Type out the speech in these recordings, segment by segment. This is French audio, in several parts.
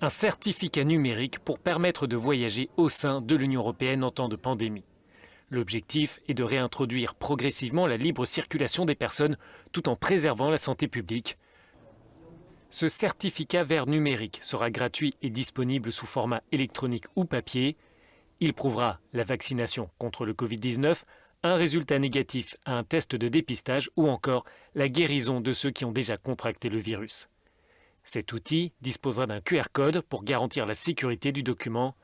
un certificat numérique pour permettre de voyager au sein de l'Union européenne en temps de pandémie. L'objectif est de réintroduire progressivement la libre circulation des personnes tout en préservant la santé publique. Ce certificat vert numérique sera gratuit et disponible sous format électronique ou papier. Il prouvera la vaccination contre le Covid-19, un résultat négatif à un test de dépistage ou encore la guérison de ceux qui ont déjà contracté le virus. Cet outil disposera d'un QR code pour garantir la sécurité du document.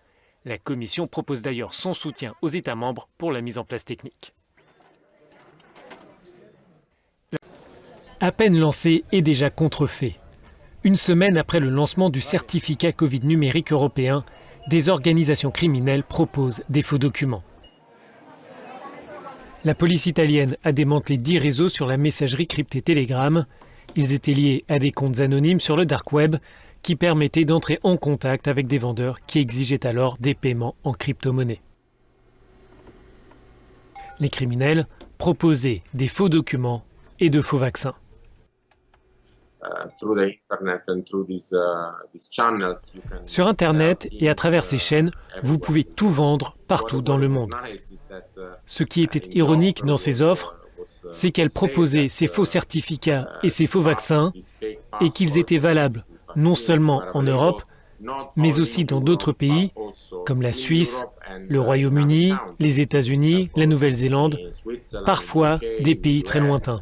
La Commission propose d'ailleurs son soutien aux États membres pour la mise en place technique. À peine lancé et déjà contrefait. Une semaine après le lancement du certificat Covid numérique européen, des organisations criminelles proposent des faux documents. La police italienne a démantelé 10 réseaux sur la messagerie cryptée Telegram. Ils étaient liés à des comptes anonymes sur le dark web qui permettaient d'entrer en contact avec des vendeurs qui exigeaient alors des paiements en crypto-monnaie. Les criminels proposaient des faux documents et de faux vaccins. Sur Internet et à travers ces chaînes, vous pouvez tout vendre partout dans le monde. Ce qui était ironique dans ces offres, c'est qu'elles proposaient ces faux certificats et ces faux vaccins et qu'ils étaient valables non seulement en Europe, mais aussi dans d'autres pays comme la Suisse, le Royaume-Uni, les États-Unis, la Nouvelle-Zélande, parfois des pays très lointains.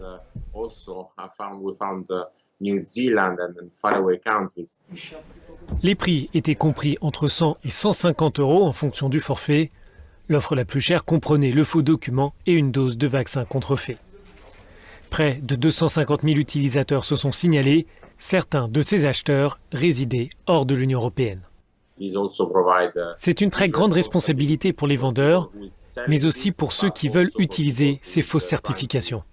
Les prix étaient compris entre 100 et 150 € en fonction du forfait. L'offre la plus chère comprenait le faux document et une dose de vaccin contrefait. Près de 250 000 utilisateurs se sont signalés. Certains de ces acheteurs résidaient hors de l'Union européenne. C'est une très grande responsabilité pour les vendeurs, mais aussi pour ceux qui veulent utiliser ces fausses certifications.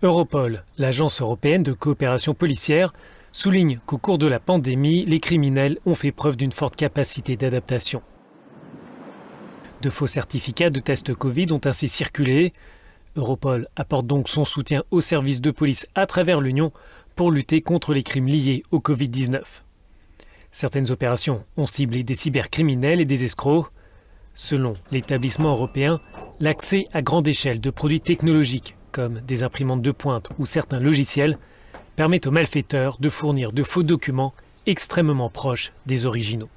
Europol, l'agence européenne de coopération policière, souligne qu'au cours de la pandémie, les criminels ont fait preuve d'une forte capacité d'adaptation. De faux certificats de tests Covid ont ainsi circulé. Europol apporte donc son soutien aux services de police à travers l'Union pour lutter contre les crimes liés au Covid-19. Certaines opérations ont ciblé des cybercriminels et des escrocs. Selon l'établissement européen, l'accès à grande échelle de produits technologiques comme des imprimantes de pointe ou certains logiciels permet aux malfaiteurs de fournir de faux documents extrêmement proches des originaux.